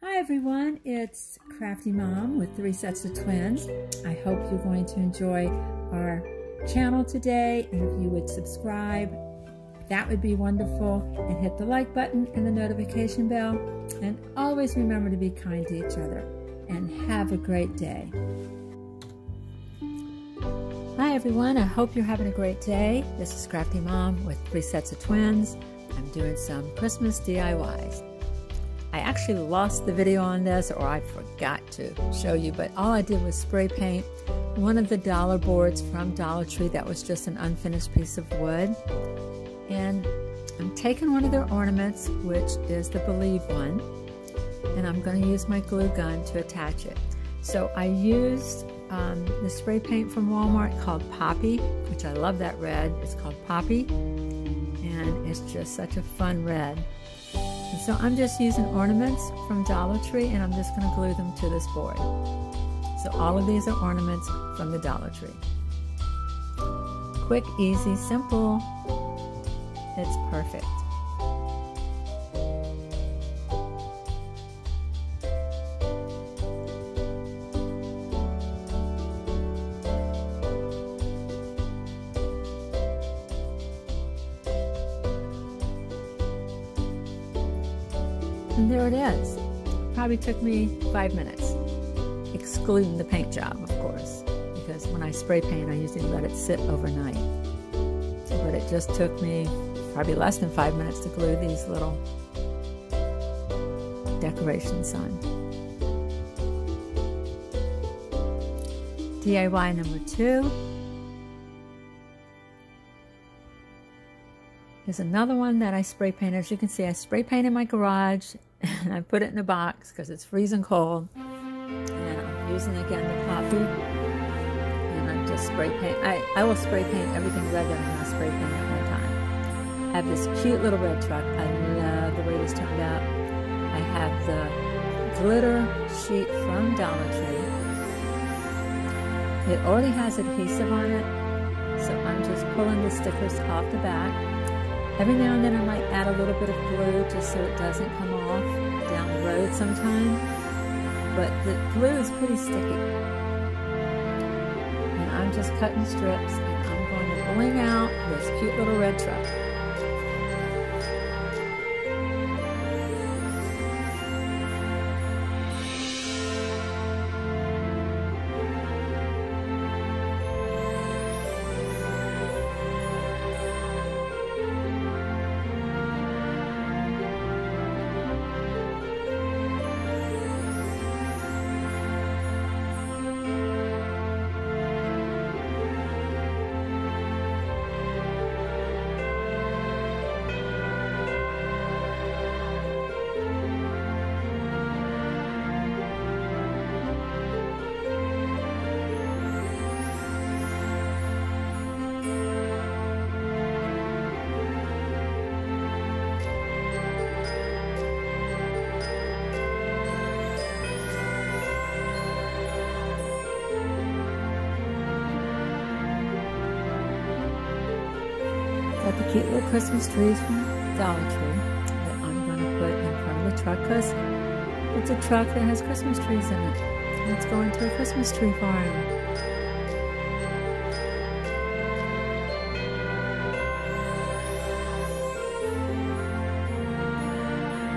Hi everyone, it's Crafty Mom with 3 sets of twins. I hope you're going to enjoy our channel today, and if you would subscribe, that would be wonderful, and hit the like button and the notification bell, and always remember to be kind to each other, and have a great day. Hi everyone, I hope you're having a great day. This is Crafty Mom with 3 sets of twins. I'm doing some Christmas DIYs. I actually lost the video on this, or I forgot to show you, but all I did was spray paint one of the dollar boards from Dollar Tree that was just an unfinished piece of wood. And I'm taking one of their ornaments, which is the Believe one, and I'm going to use my glue gun to attach it. So I used the spray paint from Walmart called Poppy, which I love that red. It's called Poppy, and it's just such a fun red. And so I'm just using ornaments from Dollar Tree, and I'm just going to glue them to this board. So all of these are ornaments from the Dollar Tree. Quick, easy, simple. It's perfect. And there it is. Probably took me 5 minutes, excluding the paint job, of course, because when I spray paint, I usually let it sit overnight. But it just took me probably less than 5 minutes to glue these little decorations on. DIY number 2 is another one that I spray painted. As you can see, I spray painted in my garage, and I put it in a box because it's freezing cold. And I'm using again the Poppy, and I'm just spray paint. I will spray paint everything red that I'm going to spray paint at one time. I have this cute little red truck. I love the way this turned out. I have the glitter sheet from Dollar Tree. It already has adhesive on it, so I'm just pulling the stickers off the back. Every now and then I might add a little bit of glue just so it doesn't come off down the road sometime. But the glue is pretty sticky. And I'm just cutting strips, and I'm going to bling out this cute little red truck. Got the cute little Christmas trees from Dollar Tree that I'm going to put in front of the truck, because it's a truck that has Christmas trees in it. And it's going to a Christmas tree farm.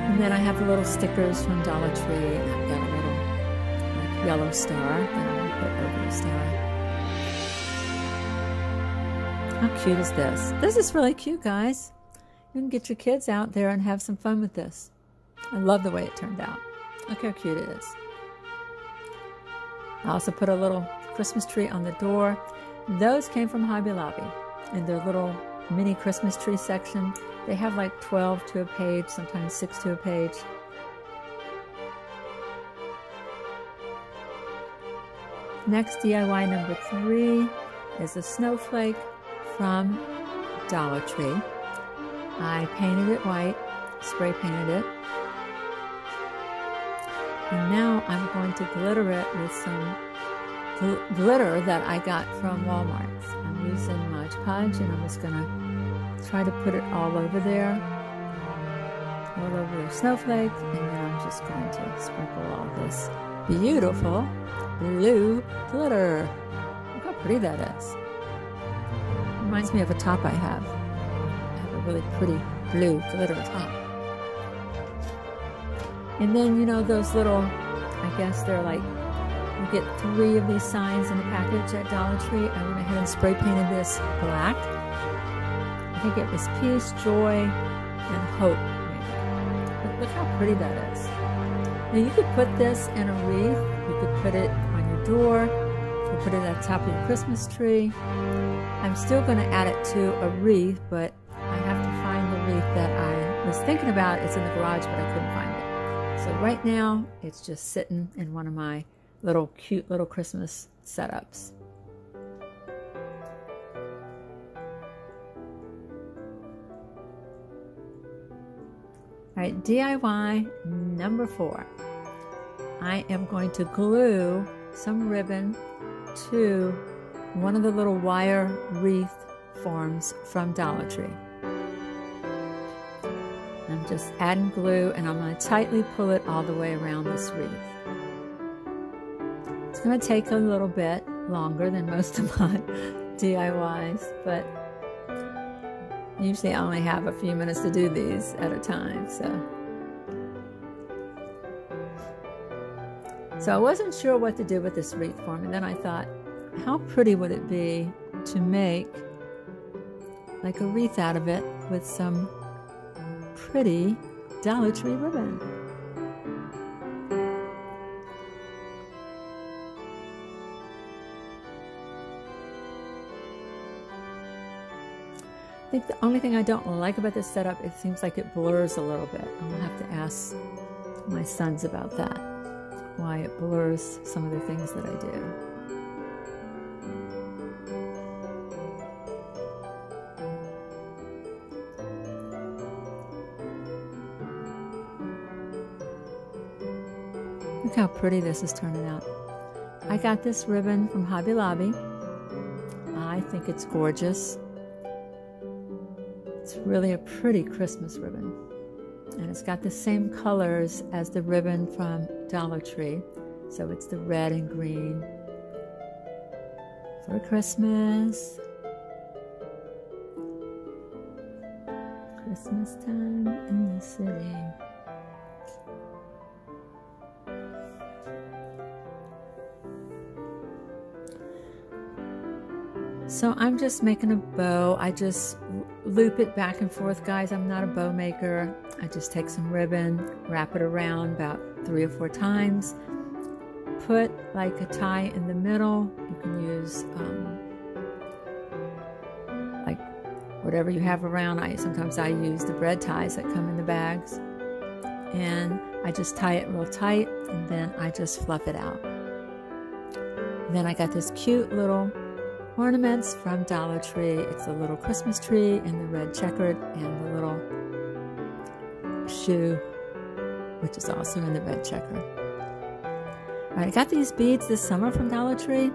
And then I have the little stickers from Dollar Tree, and I've got a little yellow star that I'm going to put over the star. How cute is this? This is really cute, guys. You can get your kids out there and have some fun with this. I love the way it turned out. Look how cute it is. I also put a little Christmas tree on the door. Those came from Hobby Lobby in their little mini Christmas tree section. They have like 12 to a page, sometimes 6 to a page. Next, DIY number 3 is a snowflake from Dollar Tree. I painted it white, spray painted it, and now I'm going to glitter it with some glitter that I got from Walmart. So I'm using Mod Podge, and I'm just going to try to put it all over there. all over their snowflakes, and then I'm just going to sprinkle all this beautiful blue glitter. Look how pretty that is. Reminds me of a top I have. I have a really pretty blue glitter top. And then, you know, those little, I guess they're like, you get 3 of these signs in a package at Dollar Tree. I went ahead and spray painted this black. I think it was peace, joy, and hope. But look how pretty that is. Now you could put this in a wreath. You could put it on your door. You could put it at the top of your Christmas tree. I'm still going to add it to a wreath, but I have to find the wreath that I was thinking about. It's in the garage, but I couldn't find it. So right now, it's just sitting in one of my little cute little Christmas setups. All right, DIY number 4. I am going to glue some ribbon to one of the little wire wreath forms from Dollar Tree. I'm just adding glue, and I'm going to tightly pull it all the way around this wreath. It's going to take a little bit longer than most of my DIYs, but usually I only have a few minutes to do these at a time. So I wasn't sure what to do with this wreath form, and then I thought, how pretty would it be to make like a wreath out of it with some pretty Dollar Tree ribbon. I think the only thing I don't like about this setup, it seems like it blurs a little bit. I'll have to ask my sons about that, why it blurs some of the things that I do. Look how pretty this is turning out. I got this ribbon from Hobby Lobby. I think it's gorgeous. It's really a pretty Christmas ribbon. And it's got the same colors as the ribbon from Dollar Tree. So it's the red and green for Christmas. Christmas time in the city. So I'm just making a bow. I just loop it back and forth, guys. I'm not a bow maker. I just take some ribbon, wrap it around about 3 or 4 times, put like a tie in the middle. You can use like whatever you have around. Sometimes I use the bread ties that come in the bags, and I just tie it real tight, and then I just fluff it out. And then I got this cute little ornaments from Dollar Tree. It's a little Christmas tree and the red checkered, and the little shoe, which is also in the red checker. All right, I got these beads this summer from Dollar Tree.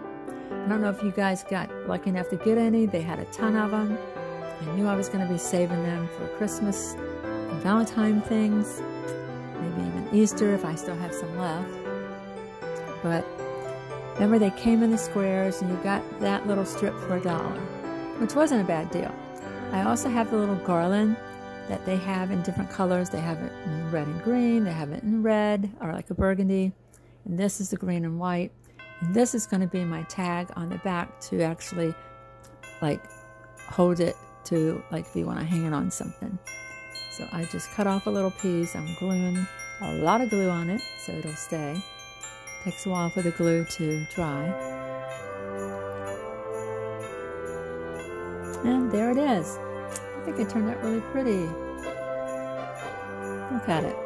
I don't know if you guys got lucky enough to get any. They had a ton of them. I knew I was going to be saving them for Christmas and Valentine things, maybe even Easter if I still have some left. But remember, they came in the squares, and you got that little strip for $1, which wasn't a bad deal. I also have the little garland that they have in different colors. They have it in red and green. They have it in red, or like a burgundy. And this is the green and white. And this is going to be my tag on the back to actually like hold it to, like if you want to hang it on something. So I just cut off a little piece. I'm gluing a lot of glue on it so it'll stay. Takes a while for the glue to dry. And there it is. I think it turned out really pretty. Look at it.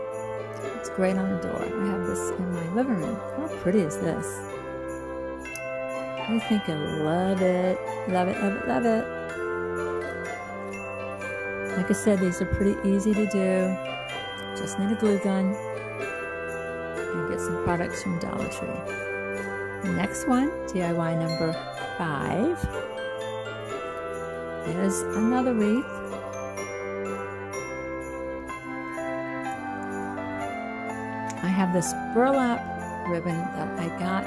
It's great on the door. I have this in my living room. How pretty is this? I think I love it. Love it, love it, love it. Like I said, these are pretty easy to do. Just need a glue gun. And get some products from Dollar Tree. The next one, DIY number 5, is another wreath. have this burlap ribbon that I got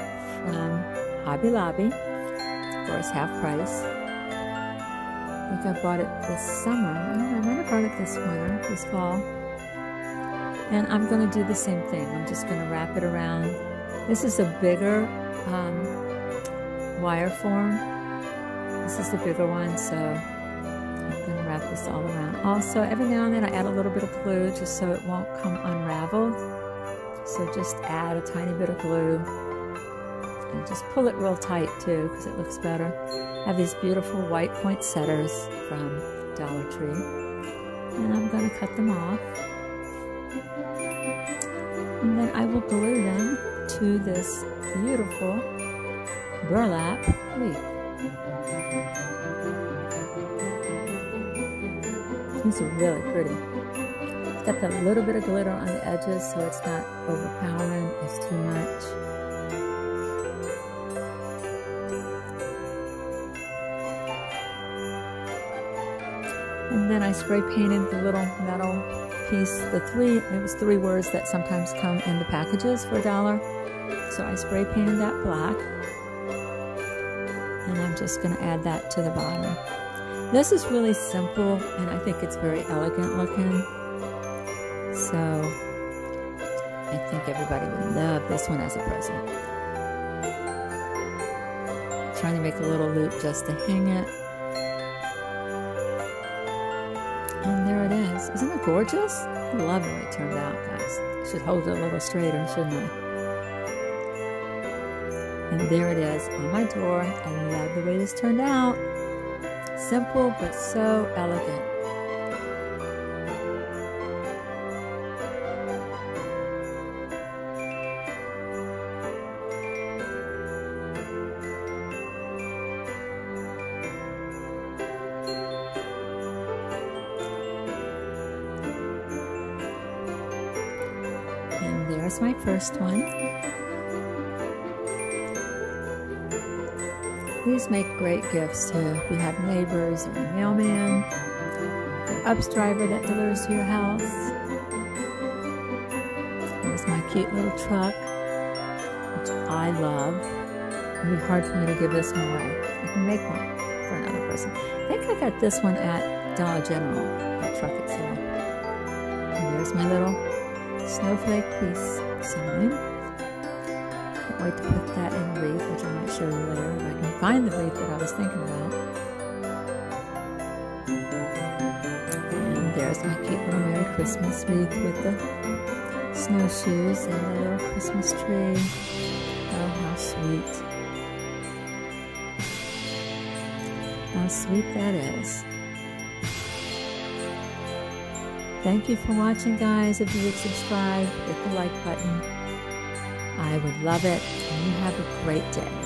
from Hobby Lobby. Of course, half price. I think I bought it this summer. I don't know, I might have bought it this winter, this fall. And I'm going to do the same thing. I'm just going to wrap it around. This is a bigger wire form. This is the bigger one, so I'm going to wrap this all around. Also, every now and then I add a little bit of glue just so it won't come unraveled. So just add a tiny bit of glue and just pull it real tight too because it looks better. I have these beautiful white poinsettias from Dollar Tree, and I'm going to cut them off. And then I will glue them to this beautiful burlap leaf. These are really pretty. It's got that little bit of glitter on the edges so it's not overpowering, it's too much. And then I spray painted the little metal piece, it was 3 words that sometimes come in the packages for $1. So I spray painted that black. And I'm just going to add that to the bottom. This is really simple, and I think it's very elegant looking. So I think everybody would love this one as a present. I'm trying to make a little loop just to hang it. And there it is. Isn't it gorgeous? I love the way it turned out, guys. I should hold it a little straighter, shouldn't I? And there it is on my door. I love the way this turned out. Simple, but so elegant. And there's my first one. These make great gifts too. If you have neighbors or a mailman, an UPS driver that delivers to your house. There's my cute little truck, which I love. It'd be hard for me to give this one away. I can make one for another person. I think I got this one at Dollar General, that truck itself. And there's my little snowflake piece sign. Can't wait to put that in a wreath, which I might show you later if I can find the wreath that I was thinking about. And there's my cute little Merry Christmas wreath with the snowshoes and the little Christmas tree. Oh, how sweet. How sweet that is. Thank you for watching, guys. If you would subscribe, hit the like button. I would love it, and you have a great day.